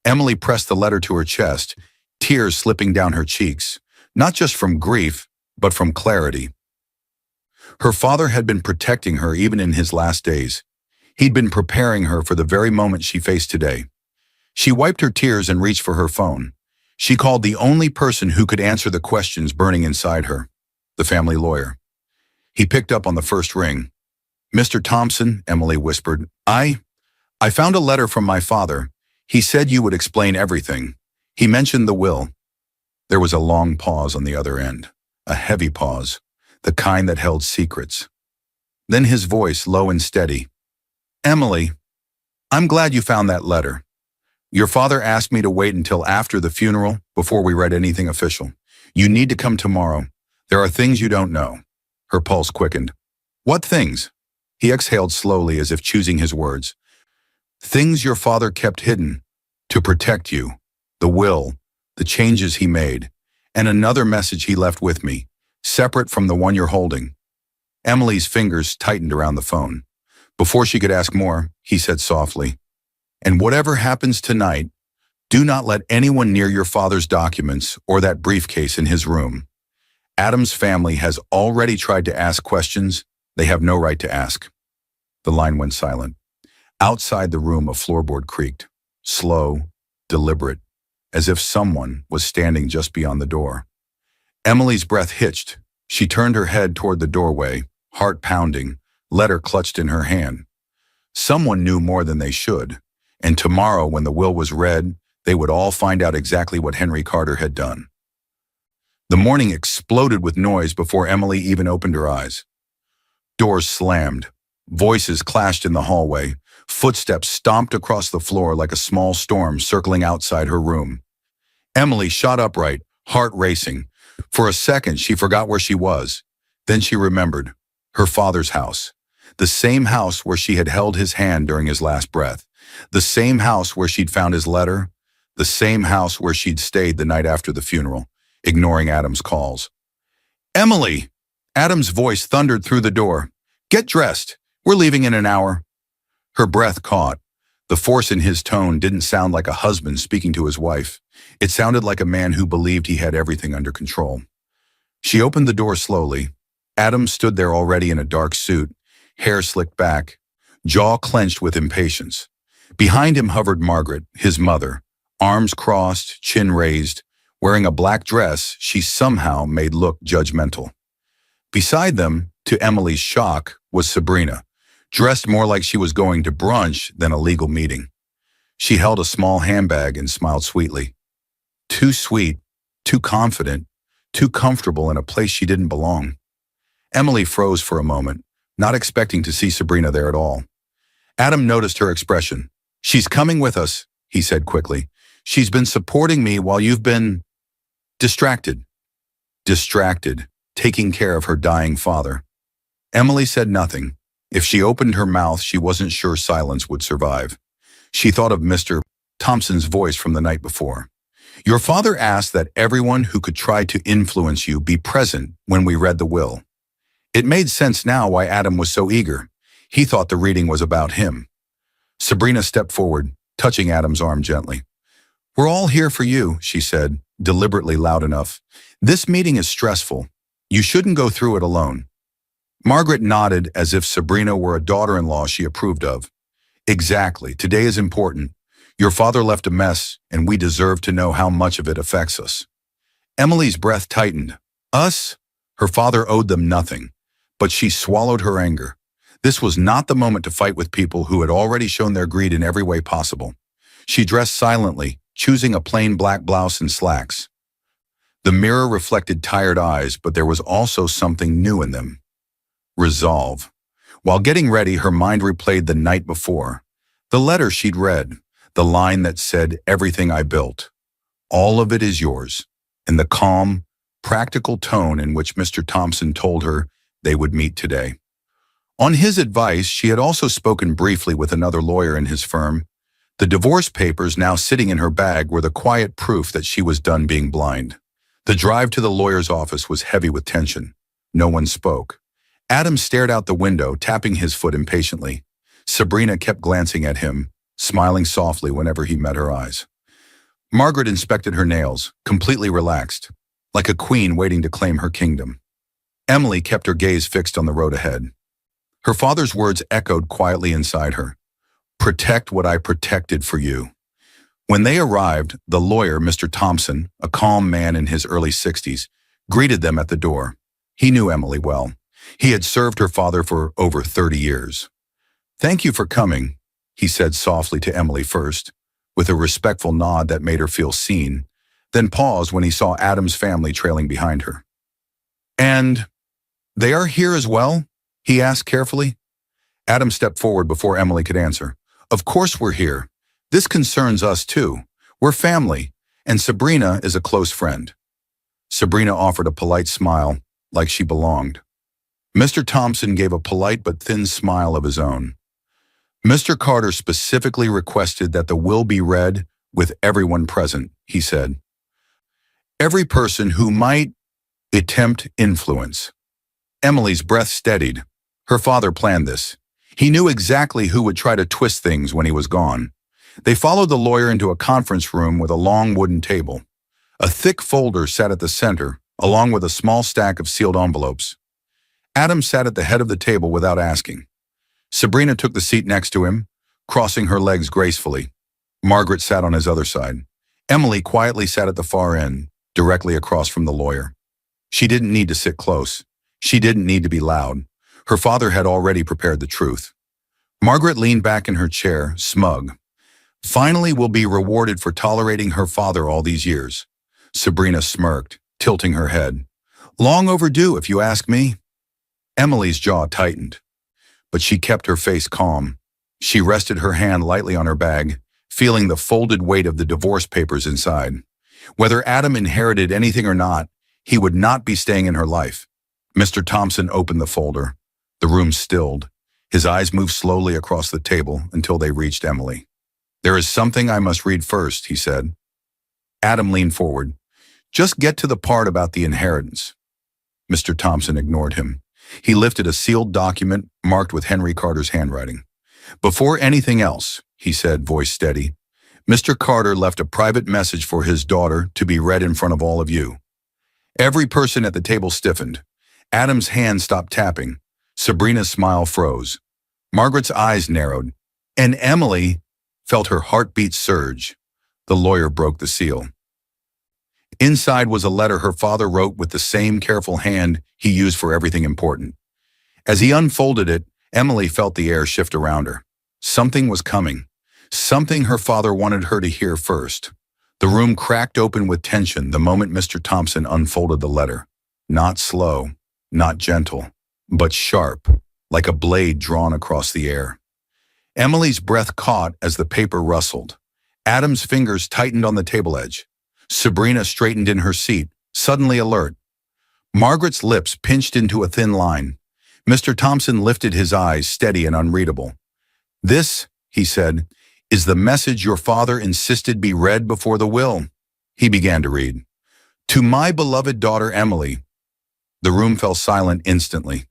Emily pressed the letter to her chest, tears slipping down her cheeks, not just from grief, but from clarity. Her father had been protecting her even in his last days. He'd been preparing her for the very moment she faced today. She wiped her tears and reached for her phone. She called the only person who could answer the questions burning inside her, the family lawyer. He picked up on the first ring. Mr. Thompson, Emily whispered, I found a letter from my father. He said you would explain everything. He mentioned the will. There was a long pause on the other end, a heavy pause, the kind that held secrets. Then his voice, low and steady. Emily, I'm glad you found that letter. Your father asked me to wait until after the funeral before we read anything official. You need to come tomorrow. There are things you don't know. Her pulse quickened. What things? He exhaled slowly as if choosing his words. Things your father kept hidden to protect you, the will, the changes he made, and another message he left with me. separate from the one you're holding. Emily's fingers tightened around the phone. Before she could ask more, he said softly, "And whatever happens tonight, do not let anyone near your father's documents or that briefcase in his room. Adam's family has already tried to ask questions they have no right to ask." The line went silent. Outside the room, a floorboard creaked, slow, deliberate, as if someone was standing just beyond the door. Emily's breath hitched. She turned her head toward the doorway, heart pounding, letter clutched in her hand. Someone knew more than they should, and tomorrow when the will was read, they would all find out exactly what Henry Carter had done. The morning exploded with noise before Emily even opened her eyes. Doors slammed. Voices clashed in the hallway. Footsteps stomped across the floor like a small storm circling outside her room. Emily shot upright, heart racing. For a second, she forgot where she was. Then she remembered. Her father's house. The same house where she had held his hand during his last breath. The same house where she'd found his letter. The same house where she'd stayed the night after the funeral, ignoring Adam's calls. "Emily!" Adam's voice thundered through the door. "Get dressed. We're leaving in an hour." Her breath caught. The force in his tone didn't sound like a husband speaking to his wife. It sounded like a man who believed he had everything under control. She opened the door slowly. Adam stood there already in a dark suit, hair slicked back, jaw clenched with impatience. Behind him hovered Margaret, his mother, arms crossed, chin raised, wearing a black dress she somehow made look judgmental. Beside them, to Emily's shock, was Sabrina, dressed more like she was going to brunch than a legal meeting. She held a small handbag and smiled sweetly. Too sweet, too confident, too comfortable in a place she didn't belong. Emily froze for a moment, not expecting to see Sabrina there at all. Adam noticed her expression. "She's coming with us," he said quickly. "She's been supporting me while you've been distracted." Distracted, taking care of her dying father. Emily said nothing. If she opened her mouth, she wasn't sure silence would survive. She thought of Mr. Thompson's voice from the night before. "Your father asked that everyone who could try to influence you be present when we read the will." It made sense now why Adam was so eager. He thought the reading was about him. Sabrina stepped forward, touching Adam's arm gently. "We're all here for you," she said, deliberately loud enough. "This meeting is stressful. You shouldn't go through it alone." Margaret nodded as if Sabrina were a daughter-in-law she approved of. "Exactly. Today is important. Your father left a mess, and we deserve to know how much of it affects us." Emily's breath tightened. Us? Her father owed them nothing. But she swallowed her anger. This was not the moment to fight with people who had already shown their greed in every way possible. She dressed silently, choosing a plain black blouse and slacks. The mirror reflected tired eyes, but there was also something new in them. Resolve. While getting ready, her mind replayed the night before. The letter she'd read, the line that said, "Everything I built. All of it is yours," and the calm, practical tone in which Mr. Thompson told her they would meet today. On his advice, she had also spoken briefly with another lawyer in his firm. The divorce papers now sitting in her bag were the quiet proof that she was done being blind. The drive to the lawyer's office was heavy with tension. No one spoke. Adam stared out the window, tapping his foot impatiently. Sabrina kept glancing at him, smiling softly whenever he met her eyes. Margaret inspected her nails, completely relaxed, like a queen waiting to claim her kingdom. Emily kept her gaze fixed on the road ahead. Her father's words echoed quietly inside her. "Protect what I protected for you." When they arrived, the lawyer, Mr. Thompson, a calm man in his early 60s, greeted them at the door. He knew Emily well. He had served her father for over 30 years. "Thank you for coming," he said softly to Emily first, with a respectful nod that made her feel seen, then paused when he saw Adam's family trailing behind her. "And they are here as well?" he asked carefully. Adam stepped forward before Emily could answer. "Of course we're here. This concerns us too. We're family, and Sabrina is a close friend." Sabrina offered a polite smile, like she belonged. Mr. Thompson gave a polite but thin smile of his own. "Mr. Carter specifically requested that the will be read with everyone present," he said. "Every person who might Attempt influence. Emily's breath steadied. Her father planned this. He knew exactly who would try to twist things when he was gone. They followed the lawyer into a conference room with a long wooden table. A thick folder sat at the center, along with a small stack of sealed envelopes. Adam sat at the head of the table without asking. Sabrina took the seat next to him, crossing her legs gracefully. Margaret sat on his other side. Emily quietly sat at the far end, directly across from the lawyer. She didn't need to sit close. She didn't need to be loud. Her father had already prepared the truth. Margaret leaned back in her chair, smug. Finally, we'll be rewarded for tolerating her father all these years. Sabrina smirked, tilting her head. Long overdue, if you ask me. Emily's jaw tightened, but she kept her face calm. She rested her hand lightly on her bag, feeling the folded weight of the divorce papers inside. Whether Adam inherited anything or not, he would not be staying in her life. Mr. Thompson opened the folder. The room stilled. His eyes moved slowly across the table until they reached Emily. There is something I must read first, he said. Adam leaned forward. Just get to the part about the inheritance. Mr. Thompson ignored him. He lifted a sealed document marked with Henry Carter's handwriting. Before anything else, he said, voice steady, Mr. Carter left a private message for his daughter to be read in front of all of you. Every person at the table stiffened. Adam's hand stopped tapping. Sabrina's smile froze. Margaret's eyes narrowed. And Emily felt her heartbeat surge. The lawyer broke the seal. Inside was a letter her father wrote with the same careful hand he used for everything important. As he unfolded it, Emily felt the air shift around her. Something was coming. Something her father wanted her to hear first. The room cracked open with tension the moment Mr. Thompson unfolded the letter. Not slow, not gentle, but sharp, like a blade drawn across the air. Emily's breath caught as the paper rustled. Adam's fingers tightened on the table edge. Sabrina straightened in her seat, suddenly alert. Margaret's lips pinched into a thin line. Mr. Thompson lifted his eyes, steady and unreadable. This, he said, is the message your father insisted be read before the will. He began to read. To my beloved daughter Emily. The room fell silent instantly.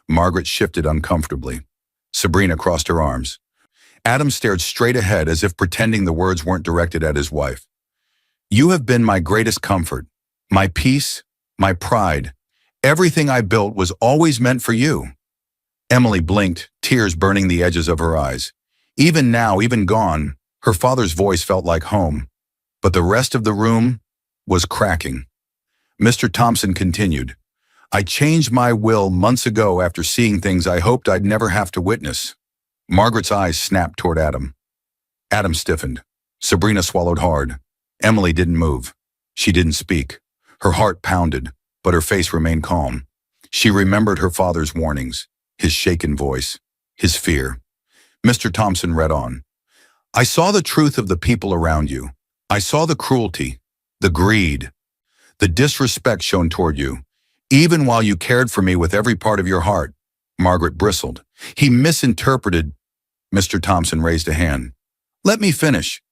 Margaret shifted uncomfortably. Sabrina crossed her arms. Adam stared straight ahead as if pretending the words weren't directed at his wife. You have been my greatest comfort, my peace, my pride. Everything I built was always meant for you. Emily blinked, tears burning the edges of her eyes. Even now, even gone, her father's voice felt like home. But the rest of the room was cracking. Mr. Thompson continued, I changed my will months ago after seeing things I hoped I'd never have to witness. Margaret's eyes snapped toward Adam. Adam stiffened. Sabrina swallowed hard. Emily didn't move. She didn't speak. Her heart pounded, but her face remained calm. She remembered her father's warnings, his shaken voice, his fear. Mr. Thompson read on. I saw the truth of the people around you. I saw the cruelty, the greed, the disrespect shown toward you, even while you cared for me with every part of your heart. Margaret bristled. He misinterpreted. Mr. Thompson raised a hand. Let me finish.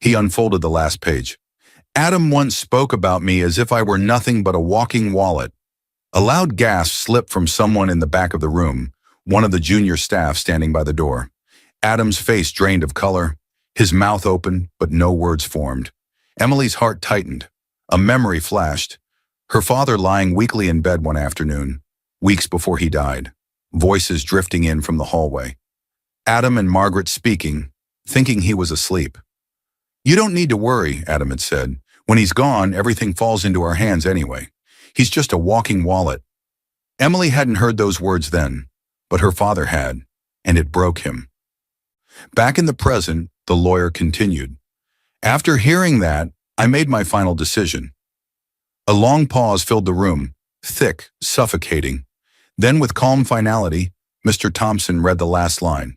He unfolded the last page. Adam once spoke about me as if I were nothing but a walking wallet. A loud gasp slipped from someone in the back of the room, one of the junior staff standing by the door. Adam's face drained of color, his mouth open, but no words formed. Emily's heart tightened. A memory flashed. Her father lying weakly in bed one afternoon, weeks before he died. Voices drifting in from the hallway. Adam and Margaret speaking, thinking he was asleep. You don't need to worry, Adam had said. When he's gone, everything falls into our hands anyway. He's just a walking wallet. Emily hadn't heard those words then, but her father had, and it broke him. Back in the present, the lawyer continued. After hearing that, I made my final decision. A long pause filled the room, thick, suffocating. Then with calm finality, Mr. Thompson read the last line.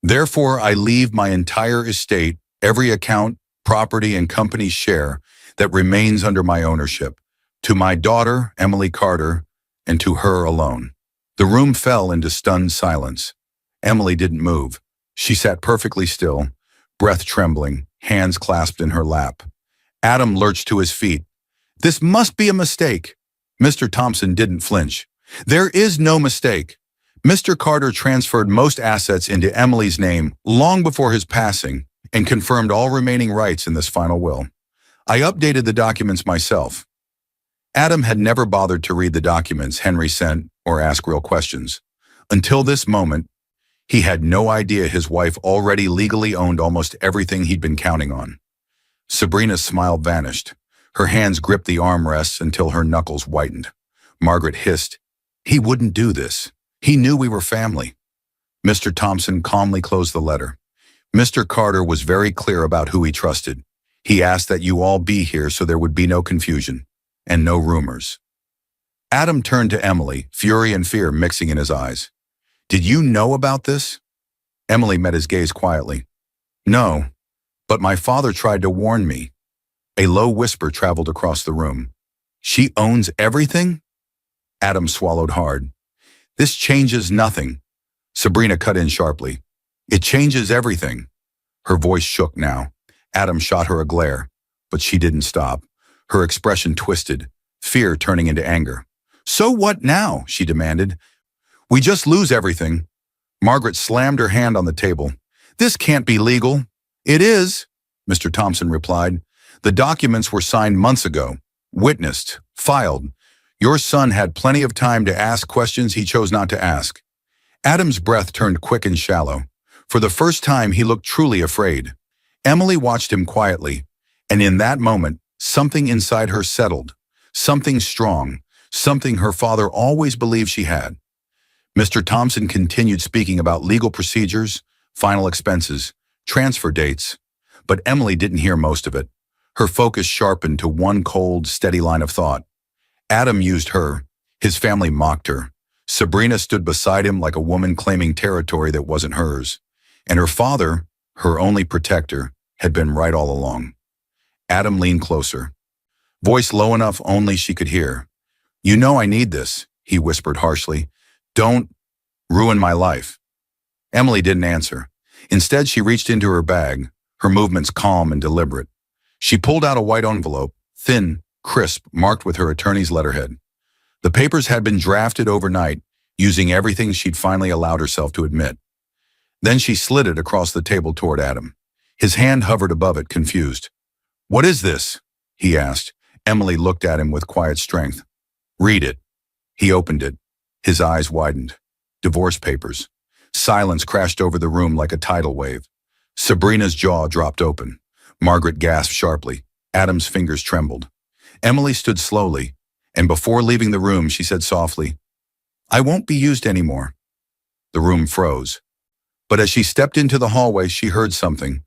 Therefore, I leave my entire estate, every account, property, and company share that remains under my ownership, to my daughter, Emily Carter, and to her alone. The room fell into stunned silence. Emily didn't move. She sat perfectly still, breath trembling, hands clasped in her lap. Adam lurched to his feet. This must be a mistake. Mr. Thompson didn't flinch. There is no mistake. Mr. Carter transferred most assets into Emily's name long before his passing and confirmed all remaining rights in this final will. I updated the documents myself. Adam had never bothered to read the documents Henry sent or ask real questions. Until this moment, he had no idea his wife already legally owned almost everything he'd been counting on. Sabrina's smile vanished. Her hands gripped the armrests until her knuckles whitened. Margaret hissed, "He wouldn't do this. He knew we were family." Mr. Thompson calmly closed the letter. Mr. Carter was very clear about who he trusted. He asked that you all be here so there would be no confusion and no rumors. Adam turned to Emily, fury and fear mixing in his eyes. "Did you know about this?" Emily met his gaze quietly. "No, but my father tried to warn me." A low whisper traveled across the room. "She owns everything?" Adam swallowed hard. "This changes nothing." Sabrina cut in sharply. "It changes everything." Her voice shook now. Adam shot her a glare, but she didn't stop. Her expression twisted, fear turning into anger. "So what now?" she demanded. "We just lose everything." Margaret slammed her hand on the table. "This can't be legal." "It is," Mr. Thompson replied. "The documents were signed months ago, witnessed, filed. Your son had plenty of time to ask questions he chose not to ask." Adam's breath turned quick and shallow. For the first time, he looked truly afraid. Emily watched him quietly, and in that moment, something inside her settled. Something strong, something her father always believed she had. Mr. Thompson continued speaking about legal procedures, final expenses, transfer dates, but Emily didn't hear most of it. Her focus sharpened to one cold, steady line of thought. Adam used her. His family mocked her. Sabrina stood beside him like a woman claiming territory that wasn't hers. And her father, her only protector, had been right all along. Adam leaned closer. Voice low enough only she could hear. "You know I need this," he whispered harshly. "Don't ruin my life." Emily didn't answer. Instead, she reached into her bag, her movements calm and deliberate. She pulled out a white envelope, thin, crisp, marked with her attorney's letterhead. The papers had been drafted overnight, using everything she'd finally allowed herself to admit. Then she slid it across the table toward Adam. His hand hovered above it, confused. "What is this?" he asked. Emily looked at him with quiet strength. "Read it." He opened it. His eyes widened. Divorce papers. Silence crashed over the room like a tidal wave. Sabrina's jaw dropped open. Margaret gasped sharply. Adam's fingers trembled. Emily stood slowly, and before leaving the room, she said softly, "I won't be used anymore." The room froze. But as she stepped into the hallway, she heard something.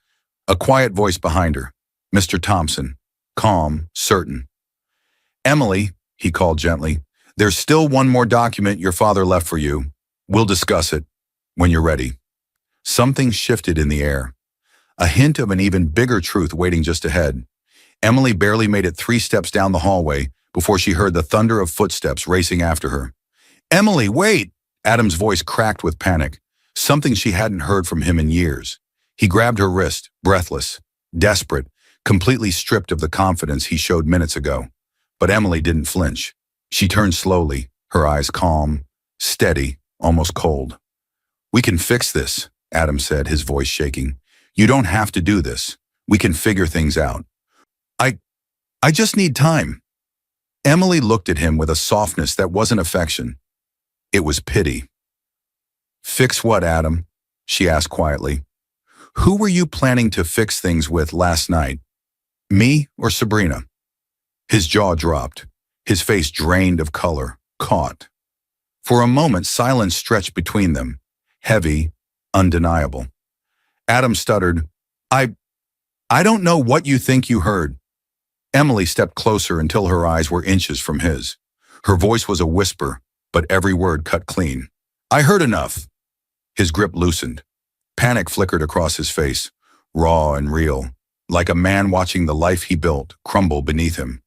A quiet voice behind her. Mr. Thompson. Calm, certain. "Emily," he called gently, "there's still one more document your father left for you. We'll discuss it when you're ready." Something shifted in the air. A hint of an even bigger truth waiting just ahead. Emily barely made it 3 steps down the hallway before she heard the thunder of footsteps racing after her. "Emily, wait!" Adam's voice cracked with panic, something she hadn't heard from him in years. He grabbed her wrist, breathless, desperate, completely stripped of the confidence he showed minutes ago. But Emily didn't flinch. She turned slowly, her eyes calm, steady, almost cold. "We can fix this," Adam said, his voice shaking. "You don't have to do this. We can figure things out. I just need time." Emily looked at him with a softness that wasn't affection. It was pity. "Fix what, Adam?" she asked quietly. "Who were you planning to fix things with last night? Me or Sabrina?" His jaw dropped. His face drained of color, caught. For a moment, silence stretched between them, heavy, undeniable. Adam stuttered, I don't know what you think you heard." Emily stepped closer until her eyes were inches from his. Her voice was a whisper, but every word cut clean. "I heard enough." His grip loosened. Panic flickered across his face, raw and real, like a man watching the life he built crumble beneath him.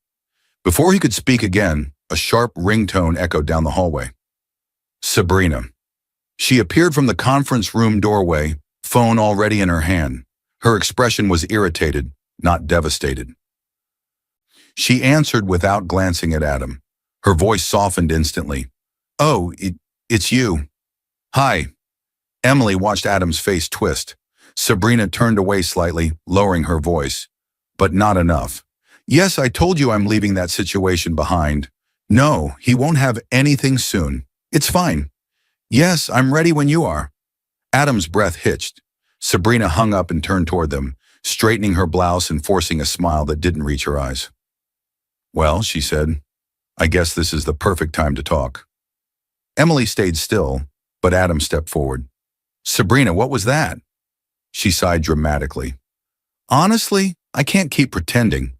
Before he could speak again, a sharp ringtone echoed down the hallway. Sabrina. She appeared from the conference room doorway, phone already in her hand. Her expression was irritated, not devastated. She answered without glancing at Adam. Her voice softened instantly. "Oh, it's you. Hi." Emily watched Adam's face twist. Sabrina turned away slightly, lowering her voice. "But not enough. Yes, I told you I'm leaving that situation behind. No, he won't have anything soon. It's fine. Yes, I'm ready when you are." Adam's breath hitched. Sabrina hung up and turned toward them, straightening her blouse and forcing a smile that didn't reach her eyes. "Well," she said, "I guess this is the perfect time to talk." Emily stayed still, but Adam stepped forward. "Sabrina, what was that?" She sighed dramatically. "Honestly, I can't keep pretending.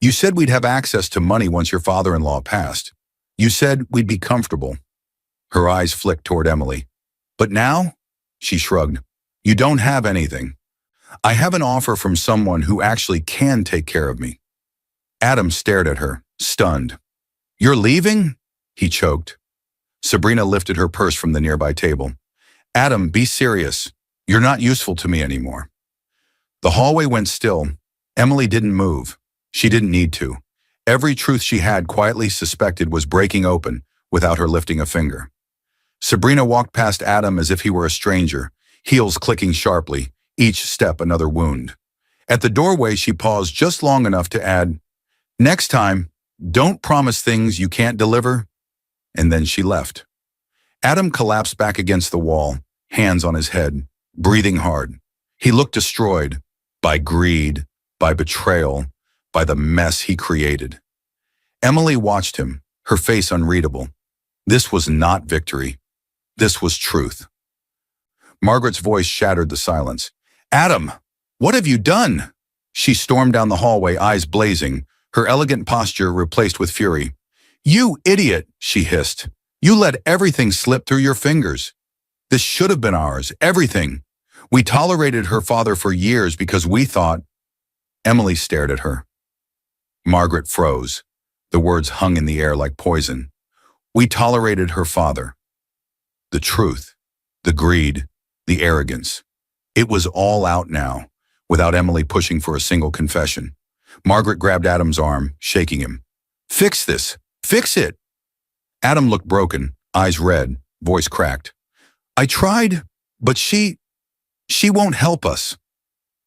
You said we'd have access to money once your father-in-law passed. You said we'd be comfortable." Her eyes flicked toward Emily. "But now?" She shrugged. "You don't have anything. I have an offer from someone who actually can take care of me." Adam stared at her, stunned. "You're leaving?" He choked. Sabrina lifted her purse from the nearby table. "Adam, be serious. You're not useful to me anymore." The hallway went still. Emily didn't move. She didn't need to. Every truth she had quietly suspected was breaking open without her lifting a finger. Sabrina walked past Adam as if he were a stranger, heels clicking sharply, each step another wound. At the doorway, she paused just long enough to add, "Next time, don't promise things you can't deliver." And then she left. Adam collapsed back against the wall, hands on his head, breathing hard. He looked destroyed by greed, by betrayal, by the mess he created. Emily watched him, her face unreadable. This was not victory. This was truth. Margaret's voice shattered the silence. "Adam, what have you done?" She stormed down the hallway, eyes blazing, her elegant posture replaced with fury. "You idiot," she hissed. "You let everything slip through your fingers. This should have been ours, everything. We tolerated her father for years because we thought—" Emily stared at her. Margaret froze. The words hung in the air like poison. "We tolerated her father." The truth, the greed, the arrogance. It was all out now, without Emily pushing for a single confession. Margaret grabbed Adam's arm, shaking him. "Fix this! Fix it!" Adam looked broken, eyes red, voice cracked. "I tried, but she won't help us."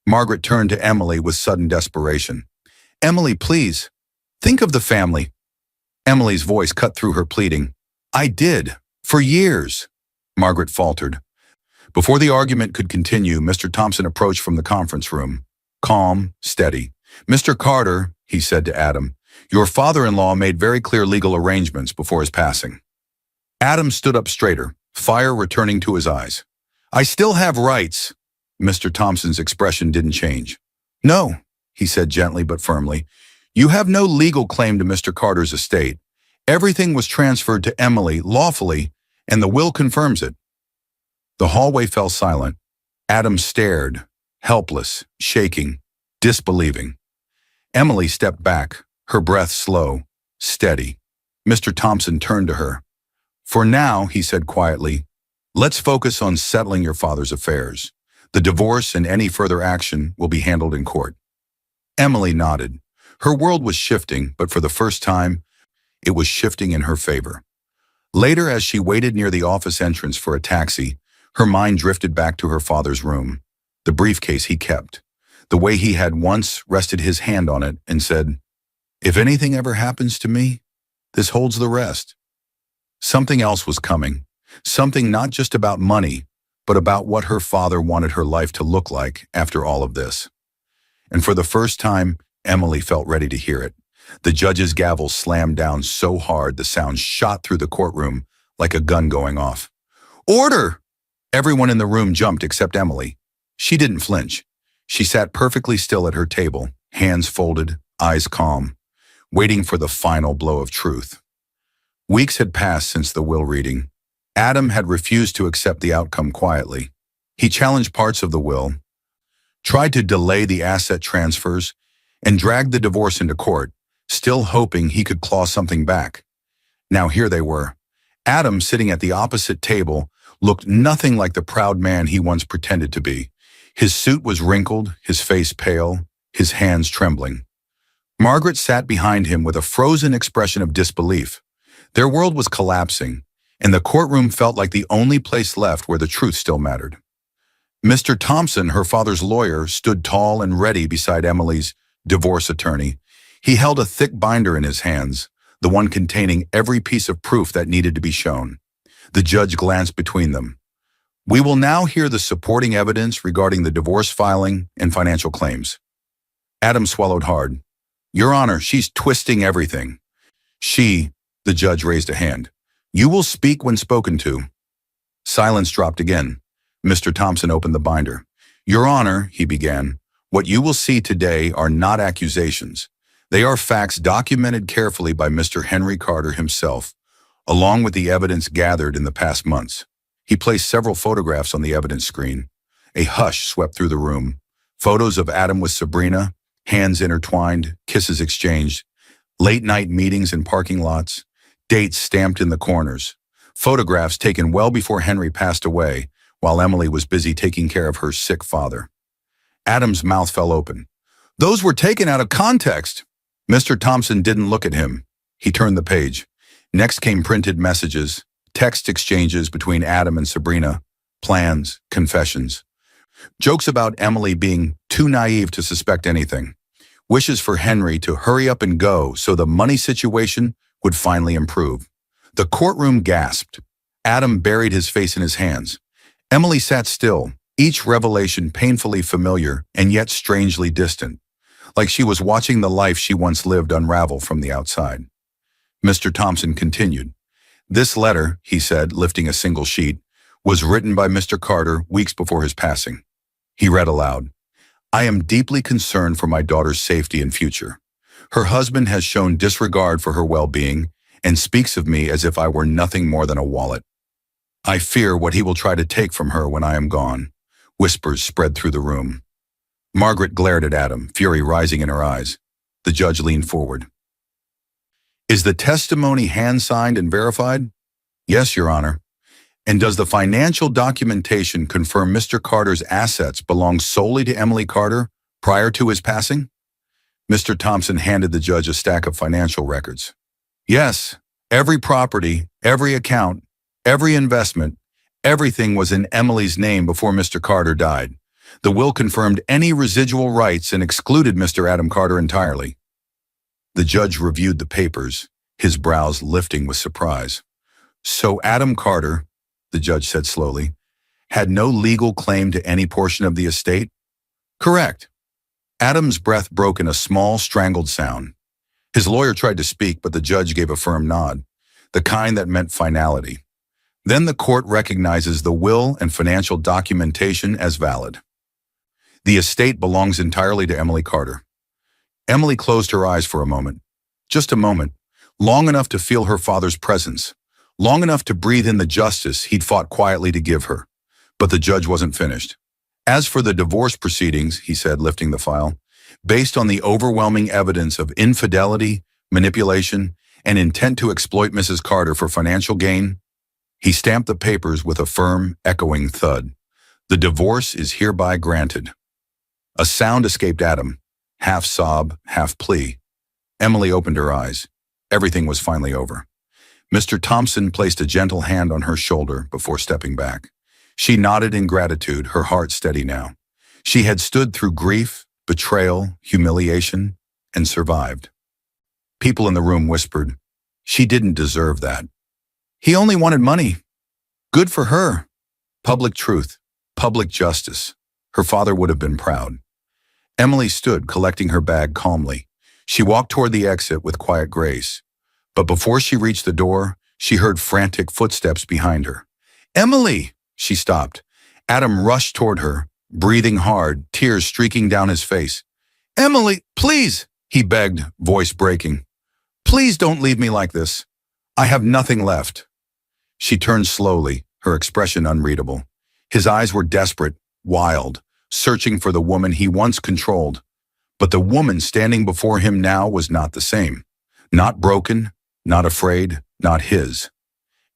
Margaret turned to Emily with sudden desperation. "Emily, please, think of the family." Emily's voice cut through her pleading. "I did, for years." Margaret faltered. Before the argument could continue, Mr. Thompson approached from the conference room. Calm, steady. "Mr. Carter," he said to Adam, "your father-in-law made very clear legal arrangements before his passing." Adam stood up straighter, fire returning to his eyes. "I still have rights." Mr. Thompson's expression didn't change. "No," he said gently but firmly. "You have no legal claim to Mr. Carter's estate. Everything was transferred to Emily lawfully, and the will confirms it." The hallway fell silent. Adam stared, helpless, shaking, disbelieving. Emily stepped back, her breath slow, steady. Mr. Thompson turned to her. "For now," he said quietly, "let's focus on settling your father's affairs. The divorce and any further action will be handled in court." Emily nodded. Her world was shifting, but for the first time, it was shifting in her favor. Later, as she waited near the office entrance for a taxi, her mind drifted back to her father's room, the briefcase he kept, the way he had once rested his hand on it and said, "If anything ever happens to me, this holds the rest." Something else was coming, something not just about money, but about what her father wanted her life to look like after all of this. And for the first time, Emily felt ready to hear it. The judge's gavel slammed down so hard the sound shot through the courtroom like a gun going off. "Order!" Everyone in the room jumped except Emily. She didn't flinch. She sat perfectly still at her table, hands folded, eyes calm, waiting for the final blow of truth. Weeks had passed since the will reading. Adam had refused to accept the outcome quietly. He challenged parts of the will, tried to delay the asset transfers, and dragged the divorce into court, still hoping he could claw something back. Now here they were. Adam, sitting at the opposite table, looked nothing like the proud man he once pretended to be. His suit was wrinkled, his face pale, his hands trembling. Margaret sat behind him with a frozen expression of disbelief. Their world was collapsing, and the courtroom felt like the only place left where the truth still mattered. Mr. Thompson, her father's lawyer, stood tall and ready beside Emily's divorce attorney. He held a thick binder in his hands, the one containing every piece of proof that needed to be shown. The judge glanced between them. We will now hear the supporting evidence regarding the divorce filing and financial claims. Adam swallowed hard. Your Honor, she's twisting everything. The judge raised a hand. You will speak when spoken to. Silence dropped again. Mr. Thompson opened the binder. Your Honor, he began, what you will see today are not accusations. They are facts documented carefully by Mr. Henry Carter himself, along with the evidence gathered in the past months. He placed several photographs on the evidence screen. A hush swept through the room. Photos of Adam with Sabrina, hands intertwined, kisses exchanged, late-night meetings in parking lots, dates stamped in the corners, photographs taken well before Henry passed away, while Emily was busy taking care of her sick father. Adam's mouth fell open. Those were taken out of context. Mr. Thompson didn't look at him. He turned the page. Next came printed messages, text exchanges between Adam and Sabrina, plans, confessions. Jokes about Emily being too naive to suspect anything. Wishes for Henry to hurry up and go so the money situation would finally improve. The courtroom gasped. Adam buried his face in his hands. Emily sat still, each revelation painfully familiar and yet strangely distant, like she was watching the life she once lived unravel from the outside. Mr. Thompson continued. This letter, he said, lifting a single sheet, was written by Mr. Carter weeks before his passing. He read aloud. I am deeply concerned for my daughter's safety and future. Her husband has shown disregard for her well-being and speaks of me as if I were nothing more than a wallet. I fear what he will try to take from her when I am gone. Whispers spread through the room. Margaret glared at Adam, fury rising in her eyes. The judge leaned forward. Is the testimony hand-signed and verified? Yes, Your Honor. And does the financial documentation confirm Mr. Carter's assets belong solely to Emily Carter prior to his passing? Mr. Thompson handed the judge a stack of financial records. Yes, every property, every account, every investment, everything was in Emily's name before Mr. Carter died. The will confirmed any residual rights and excluded Mr. Adam Carter entirely. The judge reviewed the papers, his brows lifting with surprise. So Adam Carter, the judge said slowly, had no legal claim to any portion of the estate? Correct. Adam's breath broke in a small, strangled sound. His lawyer tried to speak, but the judge gave a firm nod, the kind that meant finality. Then the court recognizes the will and financial documentation as valid. The estate belongs entirely to Emily Carter. Emily closed her eyes for a moment. Just a moment, long enough to feel her father's presence, long enough to breathe in the justice he'd fought quietly to give her. But the judge wasn't finished. As for the divorce proceedings, he said, lifting the file, based on the overwhelming evidence of infidelity, manipulation, and intent to exploit Mrs. Carter for financial gain, he stamped the papers with a firm, echoing thud. The divorce is hereby granted. A sound escaped Adam, half sob, half plea. Emily opened her eyes. Everything was finally over. Mr. Thompson placed a gentle hand on her shoulder before stepping back. She nodded in gratitude, her heart steady now. She had stood through grief, betrayal, humiliation, and survived. People in the room whispered, she didn't deserve that. He only wanted money. Good for her. Public truth, public justice. Her father would have been proud. Emily stood, collecting her bag calmly. She walked toward the exit with quiet grace. But before she reached the door, she heard frantic footsteps behind her. Emily! She stopped. Adam rushed toward her, breathing hard, tears streaking down his face. Emily, please, he begged, voice breaking. Please don't leave me like this. I have nothing left. She turned slowly, her expression unreadable. His eyes were desperate, wild, searching for the woman he once controlled. But the woman standing before him now was not the same. Not broken, not afraid, not his.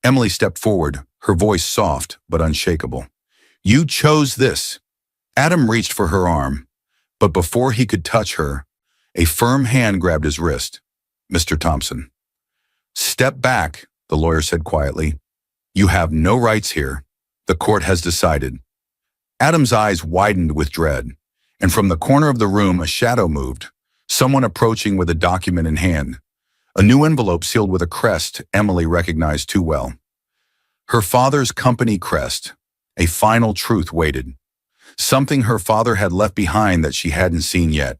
Emily stepped forward, her voice soft but unshakable. You chose this. Adam reached for her arm, but before he could touch her, a firm hand grabbed his wrist. Mr. Thompson. "Step back," the lawyer said quietly. "You have no rights here. The court has decided." Adam's eyes widened with dread, and from the corner of the room a shadow moved, someone approaching with a document in hand. A new envelope sealed with a crest Emily recognized too well. Her father's company crest. A final truth waited. Something her father had left behind that she hadn't seen yet.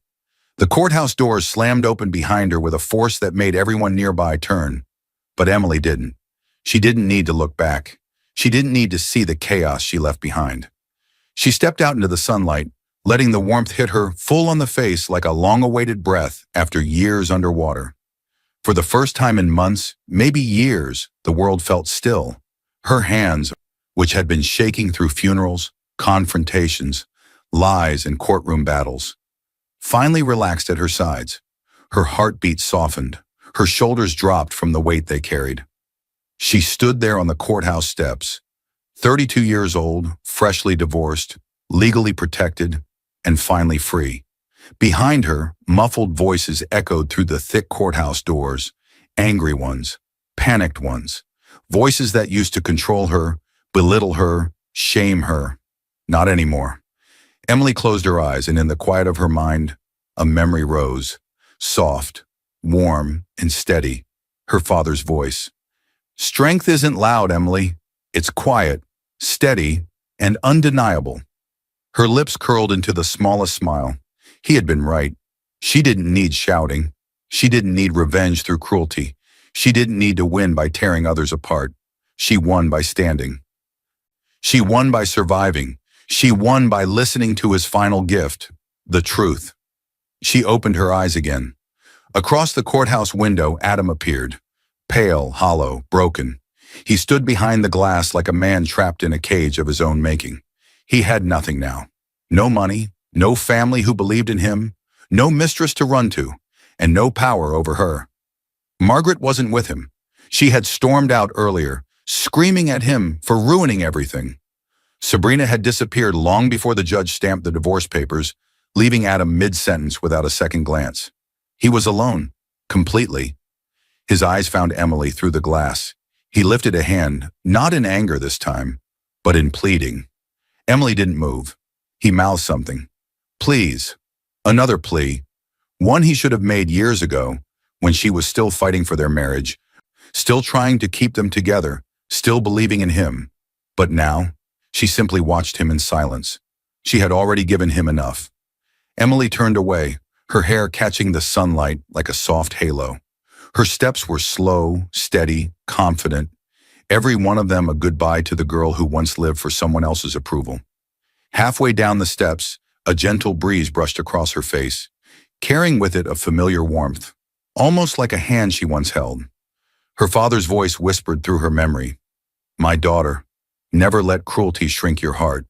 The courthouse doors slammed open behind her with a force that made everyone nearby turn. But Emily didn't. She didn't need to look back. She didn't need to see the chaos she left behind. She stepped out into the sunlight, letting the warmth hit her full on the face like a long-awaited breath after years underwater. For the first time in months, maybe years, the world felt still. Her hands, which had been shaking through funerals, confrontations, lies, and courtroom battles, finally relaxed at her sides. Her heartbeat softened. Her shoulders dropped from the weight they carried. She stood there on the courthouse steps, 32 years old, freshly divorced, legally protected, and finally free. Behind her, muffled voices echoed through the thick courthouse doors, angry ones, panicked ones, voices that used to control her, belittle her, shame her. Not anymore. Emily closed her eyes, and in the quiet of her mind, a memory rose, soft, warm, and steady, her father's voice. "Strength isn't loud, Emily. It's quiet, steady, and undeniable." Her lips curled into the smallest smile. He had been right. She didn't need shouting. She didn't need revenge through cruelty. She didn't need to win by tearing others apart. She won by standing. She won by surviving. She won by listening to his final gift, the truth. She opened her eyes again. Across the courthouse window, Adam appeared, pale, hollow, broken. He stood behind the glass like a man trapped in a cage of his own making. He had nothing now. No money, no family who believed in him, no mistress to run to, and no power over her. Margaret wasn't with him. She had stormed out earlier, screaming at him for ruining everything. Sabrina had disappeared long before the judge stamped the divorce papers, leaving Adam mid-sentence without a second glance. He was alone, completely. His eyes found Emily through the glass. He lifted a hand, not in anger this time, but in pleading. Emily didn't move. He mouthed something. Please. Another plea. One he should have made years ago, when she was still fighting for their marriage, still trying to keep them together, still believing in him. But now, she simply watched him in silence. She had already given him enough. Emily turned away, her hair catching the sunlight like a soft halo. Her steps were slow, steady, confident, every one of them a goodbye to the girl who once lived for someone else's approval. Halfway down the steps, a gentle breeze brushed across her face, carrying with it a familiar warmth, almost like a hand she once held. Her father's voice whispered through her memory, "My daughter, never let cruelty shrink your heart.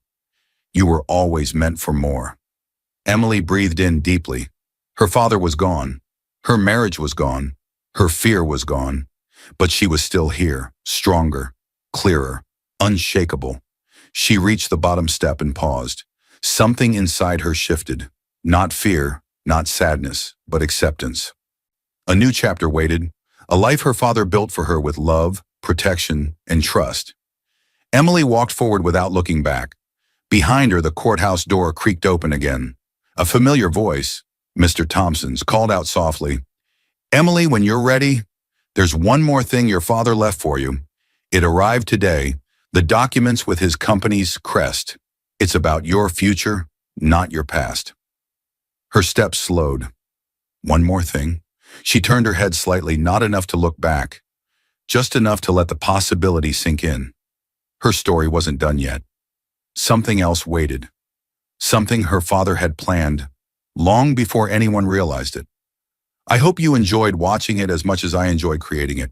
You were always meant for more." Emily breathed in deeply. Her father was gone. Her marriage was gone. Her fear was gone. But she was still here, stronger, clearer, unshakable. She reached the bottom step and paused. Something inside her shifted. Not fear, not sadness, but acceptance. A new chapter waited, a life her father built for her with love, protection, and trust. Emily walked forward without looking back. Behind her, the courthouse door creaked open again. A familiar voice, Mr. Thompson's, called out softly, "Emily, when you're ready, there's one more thing your father left for you. It arrived today, the documents with his company's crest. It's about your future, not your past." Her steps slowed. One more thing. She turned her head slightly, not enough to look back, just enough to let the possibility sink in. Her story wasn't done yet. Something else waited. Something her father had planned, long before anyone realized it. I hope you enjoyed watching it as much as I enjoyed creating it.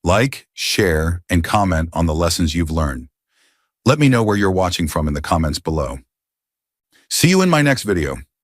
Like, share, and comment on the lessons you've learned. Let me know where you're watching from in the comments below. See you in my next video.